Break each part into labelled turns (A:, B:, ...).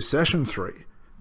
A: Session 3.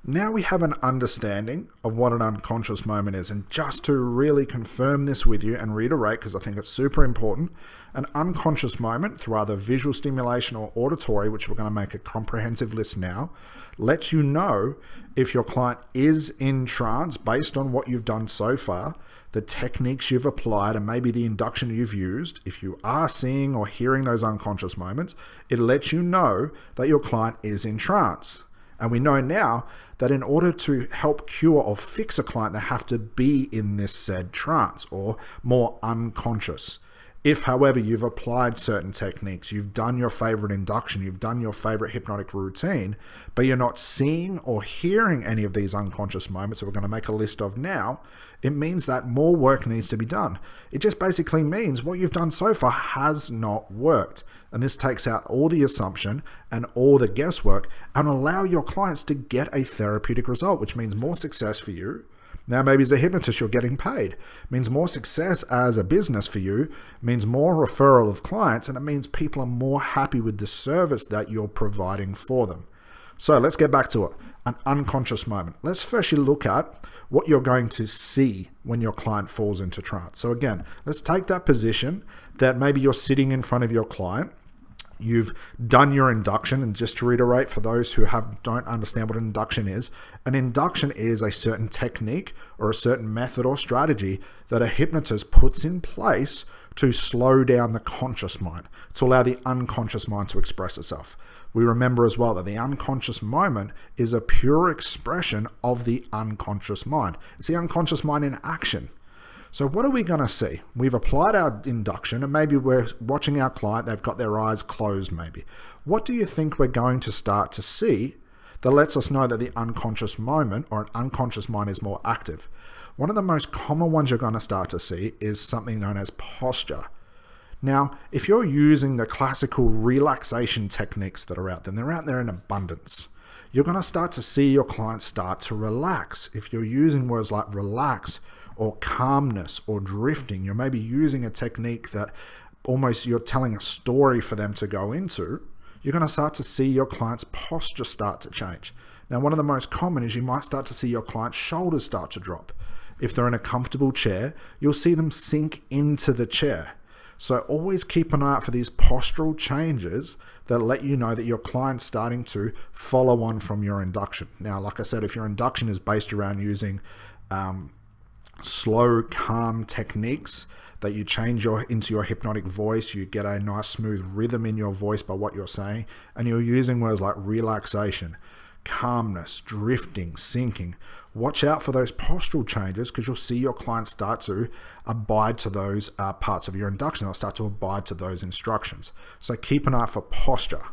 A: Now we have an understanding of what an unconscious moment is, and just to really confirm this with you and reiterate, because I think it's super important, an unconscious moment through either visual stimulation or auditory, which we're going to make a comprehensive list now, lets you know if your client is in trance based on what you've done so far, the techniques you've applied, and maybe the induction you've used. If you are seeing or hearing those unconscious moments, it lets you know that your client is in trance. And we know now that in order to help cure or fix a client, they have to be in this said trance or more unconscious. If, however, you've applied certain techniques, you've done your favorite induction, you've done your favorite hypnotic routine, but you're not seeing or hearing any of these unconscious moments that we're going to make a list of now, it means that more work needs to be done. It just basically means what you've done so far has not worked. And this takes out all the assumption and all the guesswork and allow your clients to get a therapeutic result, which means more success for you. Now, maybe as a hypnotist, you're getting paid. It means more success as a business for you, means more referral of clients, and it means people are more happy with the service that you're providing for them. So let's get back to it. An unconscious moment. Let's firstly look at what you're going to see when your client falls into trance. So again, let's take that position that maybe you're sitting in front of your client. You've done your induction, and just to reiterate for those who don't understand what an induction is, an induction is a certain technique or a certain method or strategy that a hypnotist puts in place to slow down the conscious mind, to allow the unconscious mind to express itself. We remember as well that the unconscious moment is a pure expression of the unconscious mind. It's the unconscious mind in action. So what are we going to see? We've applied our induction, and maybe we're watching our client, they've got their eyes closed maybe. What do you think we're going to start to see that lets us know that the unconscious moment or an unconscious mind is more active? One of the most common ones you're going to start to see is something known as posture. Now, if you're using the classical relaxation techniques that are out there, and they're out there in abundance, you're going to start to see your client start to relax. If you're using words like relax, or calmness or drifting, you're maybe using a technique that almost you're telling a story for them to go into, you're going to start to see your client's posture start to change. Now, one of the most common is you might start to see your client's shoulders start to drop. If they're in a comfortable chair, you'll see them sink into the chair. So always keep an eye out for these postural changes that let you know that your client's starting to follow on from your induction. Now, like I said, if your induction is based around using slow, calm techniques that you change into your hypnotic voice, you get a nice smooth rhythm in your voice by what you're saying, and you're using words like relaxation, calmness, drifting, sinking. Watch out for those postural changes, because you'll see your clients start to abide to those parts of your induction. They'll start to abide to those instructions. So keep an eye for posture.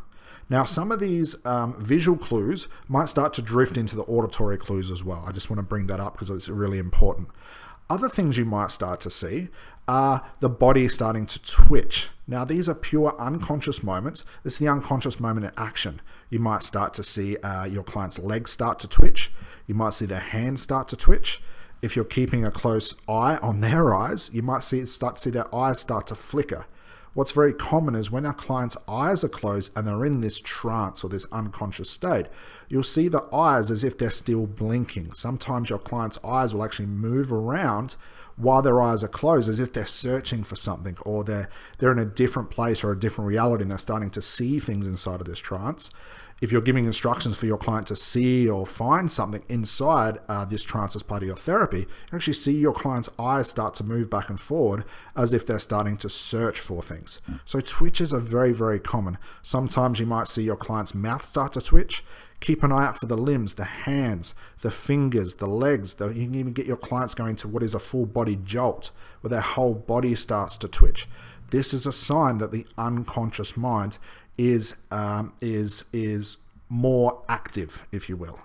A: Now, some of these visual clues might start to drift into the auditory clues as well. I just want to bring that up because it's really important. Other things you might start to see are the body starting to twitch. Now, these are pure unconscious moments. This is the unconscious moment in action. You might start to see your client's legs start to twitch. You might see their hands start to twitch. If you're keeping a close eye on their eyes, you might start to see their eyes start to flicker. What's very common is when our client's eyes are closed and they're in this trance or this unconscious state, you'll see the eyes as if they're still blinking. Sometimes your client's eyes will actually move around while their eyes are closed, as if they're searching for something, or they're in a different place or a different reality, and they're starting to see things inside of this trance. If you're giving instructions for your client to see or find something inside this trance as part of your therapy, you actually see your client's eyes start to move back and forward as if they're starting to search for things. So twitches are very, very common. Sometimes you might see your client's mouth start to twitch. Keep an eye out for the limbs, the hands, the fingers, the legs. You can even get your clients going to what is a full body jolt, where their whole body starts to twitch. This is a sign that the unconscious mind is more active, if you will.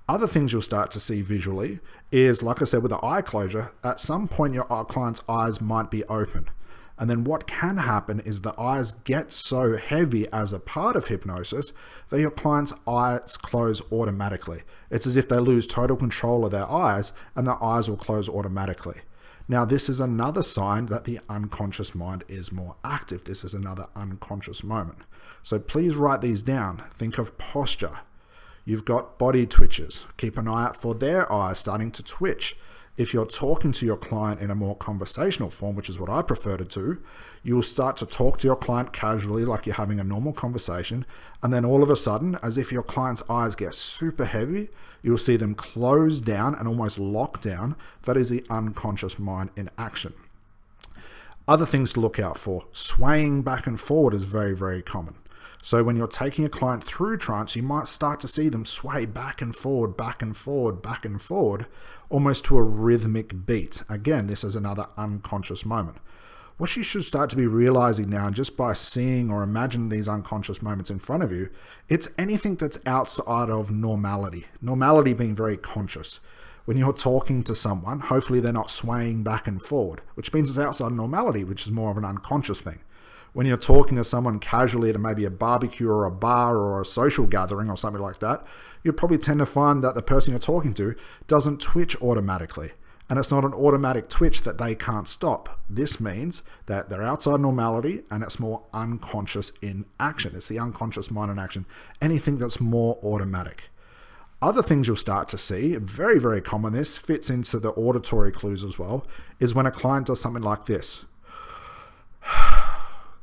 A: Other things you'll start to see visually is, like I said, with the eye closure, at some point your client's eyes might be open. And then what can happen is the eyes get so heavy as a part of hypnosis that your client's eyes close automatically. It's as if they lose total control of their eyes and their eyes will close automatically. Now, this is another sign that the unconscious mind is more active. This is another unconscious moment. So please write these down. Think of posture. You've got body twitches. Keep an eye out for their eyes starting to twitch. If you're talking to your client in a more conversational form, which is what I prefer to do, you'll start to talk to your client casually like you're having a normal conversation. And then all of a sudden, as if your client's eyes get super heavy, you'll see them close down and almost lock down. That is the unconscious mind in action. Other things to look out for. Swaying back and forward is very, very common. So when you're taking a client through trance, you might start to see them sway back and forward, back and forward, back and forward, almost to a rhythmic beat. Again, this is another unconscious moment. What you should start to be realizing now, just by seeing or imagining these unconscious moments in front of you, it's anything that's outside of normality. Normality being very conscious. When you're talking to someone, hopefully they're not swaying back and forward, which means it's outside normality, which is more of an unconscious thing. When you're talking to someone casually at maybe a barbecue or a bar or a social gathering or something like that, you probably tend to find that the person you're talking to doesn't twitch automatically. And it's not an automatic twitch that they can't stop. This means that they're outside normality and it's more unconscious in action. It's the unconscious mind in action. Anything that's more automatic. Other things you'll start to see, very, very common, this fits into the auditory clues as well, is when a client does something like this.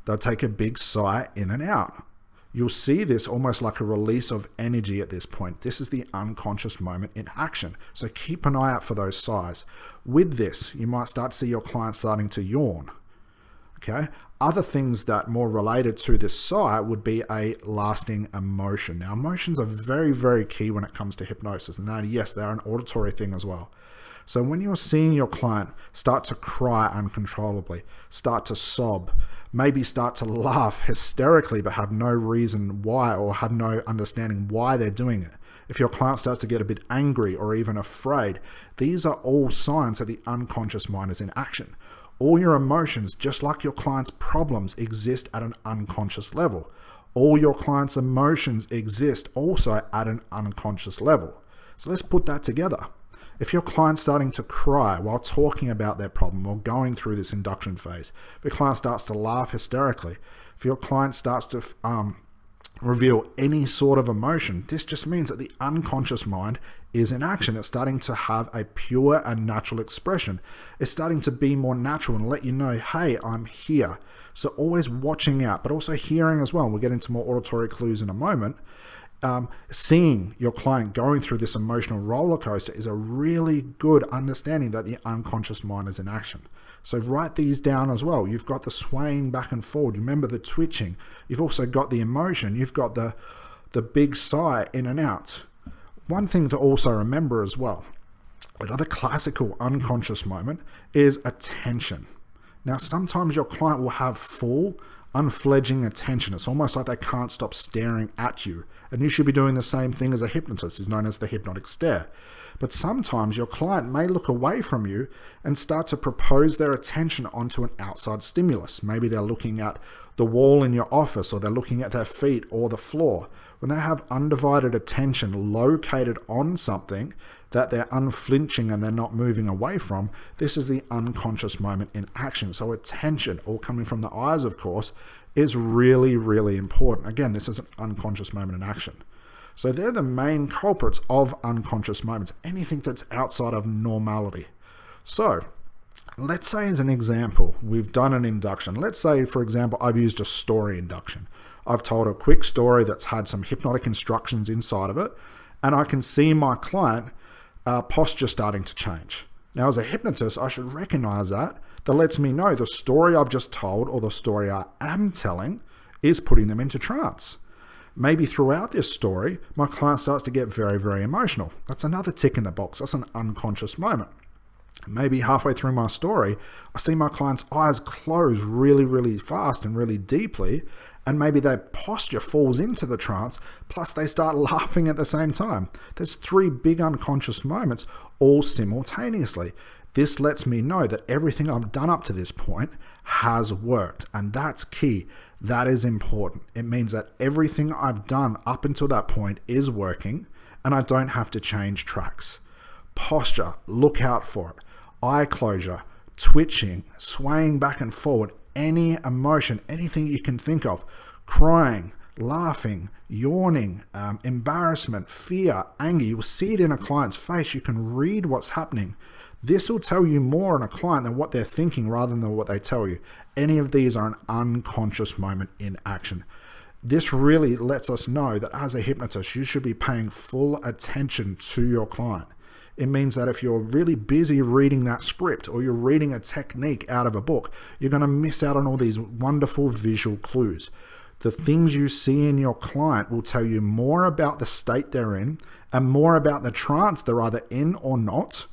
A: They'll take a big sigh in and out. You'll see this almost like a release of energy at this point. This is the unconscious moment in action. So keep an eye out for those sighs. With this, you might start to see your client starting to yawn. Okay. Other things that more related to this sigh would be a lasting emotion. Now, emotions are very, very key when it comes to hypnosis. And that, yes, they're an auditory thing as well. So when you're seeing your client start to cry uncontrollably, start to sob, maybe start to laugh hysterically but have no reason why or have no understanding why they're doing it. If your client starts to get a bit angry or even afraid, these are all signs that the unconscious mind is in action. All your emotions, just like your client's problems, exist at an unconscious level. All your client's emotions exist also at an unconscious level. So let's put that together. If your client's starting to cry while talking about their problem or going through this induction phase, if your client starts to laugh hysterically, if your client starts to reveal any sort of emotion, this just means that the unconscious mind is in action. It's starting to have a pure and natural expression. It's starting to be more natural and let you know, hey, I'm here. So always watching out, but also hearing as well. We'll get into more auditory clues in a moment. Seeing your client going through this emotional roller coaster is a really good understanding that the unconscious mind is in action. So write these down as well. You've got the swaying back and forward. Remember the twitching. You've also got the emotion. You've got the big sigh in and out. One thing to also remember as well, another classical unconscious moment is attention. Now, sometimes your client will have full unfledging attention. It's almost like they can't stop staring at you. And you should be doing the same thing as a hypnotist. It's known as the hypnotic stare. But sometimes your client may look away from you and start to propose their attention onto an outside stimulus. Maybe they're looking at the wall in your office, or they're looking at their feet or the floor. When they have undivided attention located on something that they're unflinching and they're not moving away from, this is the unconscious moment in action. So attention, all coming from the eyes, of course, is really, really important. Again, this is an unconscious moment in action. So they're the main culprits of unconscious moments, anything that's outside of normality. So let's say, as an example, we've done an induction. Let's say, for example, I've used a story induction. I've told a quick story that's had some hypnotic instructions inside of it, and I can see my client posture starting to change. Now, as a hypnotist, I should recognize that. That lets me know the story I've just told, or the story I am telling, is putting them into trance. Maybe throughout this story, my client starts to get very, very emotional. That's another tick in the box. That's an unconscious moment. Maybe halfway through my story, I see my client's eyes close really, really fast and really deeply, and maybe their posture falls into the trance, plus they start laughing at the same time. There's 3 big unconscious moments all simultaneously. This lets me know that everything I've done up to this point has worked, and that's key. That is important. It means that everything I've done up until that point is working, and I don't have to change tracks. Posture, look out for it. Eye closure, twitching, swaying back and forward, any emotion, anything you can think of, crying, laughing, yawning, embarrassment, fear, anger. You will see it in a client's face. You can read what's happening. This will tell you more on a client than what they're thinking rather than what they tell you. Any of these are an unconscious moment in action. This really lets us know that as a hypnotist, you should be paying full attention to your client. It means that if you're really busy reading that script or you're reading a technique out of a book, you're going to miss out on all these wonderful visual clues. The things you see in your client will tell you more about the state they're in and more about the trance they're either in or not,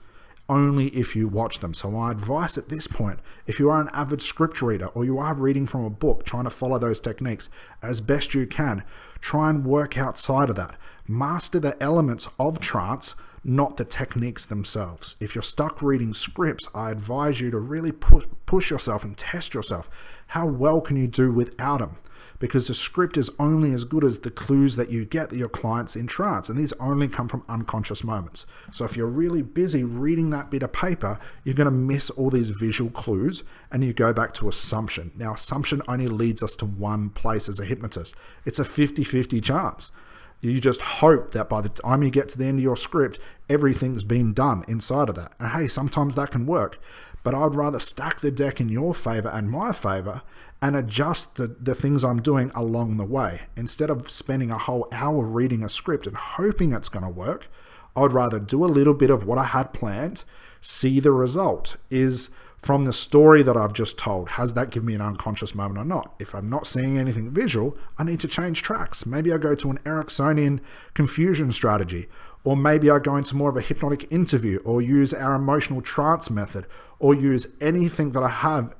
A: only if you watch them. So my advice at this point, if you are an avid script reader or you are reading from a book, trying to follow those techniques as best you can, try and work outside of that. Master the elements of trance, not the techniques themselves. If you're stuck reading scripts, I advise you to really push yourself and test yourself. How well can you do without them? Because the script is only as good as the clues that you get that your client's in trance, and these only come from unconscious moments. So if you're really busy reading that bit of paper, you're going to miss all these visual clues, and you go back to assumption. Now, assumption only leads us to one place as a hypnotist. It's a 50-50 chance. You just hope that by the time you get to the end of your script, everything's been done inside of that. And hey, sometimes that can work, but I'd rather stack the deck in your favor and my favor and adjust the things I'm doing along the way. Instead of spending a whole hour reading a script and hoping it's going to work, I'd rather do a little bit of what I had planned, see the result. Is from the story that I've just told, has that given me an unconscious moment or not? If I'm not seeing anything visual, I need to change tracks. Maybe I go to an Ericksonian confusion strategy, or maybe I go into more of a hypnotic interview, or use our emotional trance method, or use anything that I have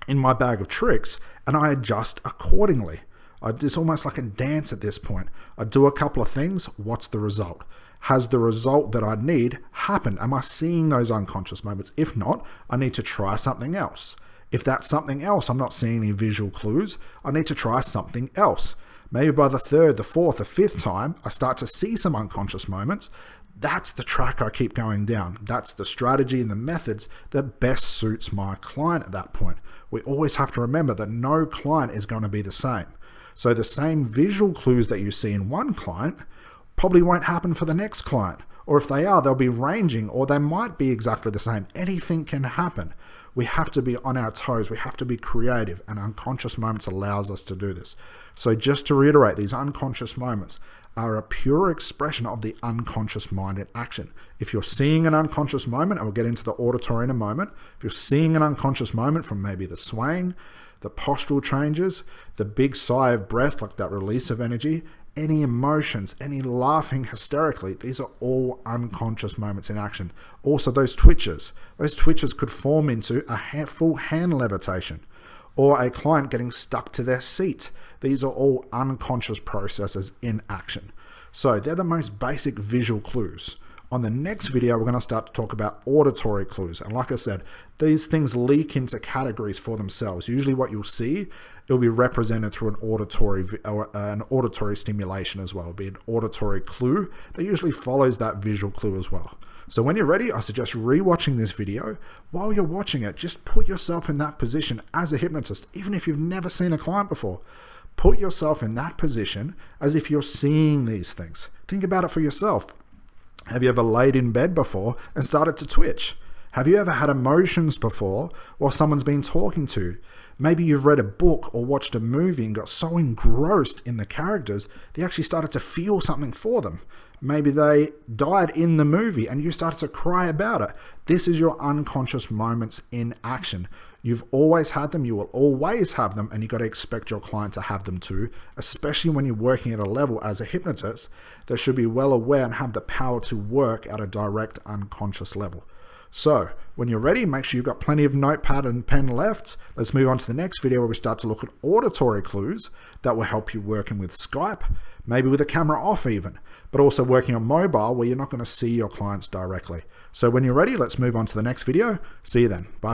A: in my bag of tricks, and I adjust accordingly. It's almost like a dance at this point. I do a couple of things. What's the result? Has the result that I need happened? Am I seeing those unconscious moments? If not, I need to try something else. If that's something else, I'm not seeing any visual clues, I need to try something else. Maybe by the third, the fourth, the fifth time, I start to see some unconscious moments. That's the track I keep going down. That's the strategy and the methods that best suits my client at that point. We always have to remember that no client is going to be the same. So the same visual clues that you see in one client probably won't happen for the next client. Or if they are, they'll be ranging, or they might be exactly the same. Anything can happen. We have to be on our toes. We have to be creative, and unconscious moments allows us to do this. So just to reiterate, these unconscious moments are a pure expression of the unconscious mind in action. If you're seeing an unconscious moment, and we'll get into the auditory in a moment, if you're seeing an unconscious moment from maybe the swaying, the postural changes, the big sigh of breath, like that release of energy, any emotions, any laughing hysterically, these are all unconscious moments in action. Also those twitches could form into a full hand levitation, or a client getting stuck to their seat. These are all unconscious processes in action. So they're the most basic visual clues. On the next video, we're going to start to talk about auditory clues. And like I said, these things leak into categories for themselves. Usually what you'll see, it'll be represented through an auditory stimulation as well. It'll be an auditory clue that usually follows that visual clue as well. So when you're ready, I suggest rewatching this video. While you're watching it, just put yourself in that position as a hypnotist, even if you've never seen a client before. Put yourself in that position as if you're seeing these things. Think about it for yourself. Have you ever laid in bed before and started to twitch? Have you ever had emotions before while someone's been talking to you? Maybe you've read a book or watched a movie and got so engrossed in the characters that you actually started to feel something for them. Maybe they died in the movie and you started to cry about it. This is your unconscious moments in action. You've always had them, you will always have them, and you've got to expect your client to have them too, especially when you're working at a level as a hypnotist that should be well aware and have the power to work at a direct unconscious level. So when you're ready, make sure you've got plenty of notepad and pen left. Let's move on to the next video where we start to look at auditory clues that will help you working with Skype, maybe with the camera off even, but also working on mobile where you're not going to see your clients directly. So when you're ready, let's move on to the next video. See you then. Bye.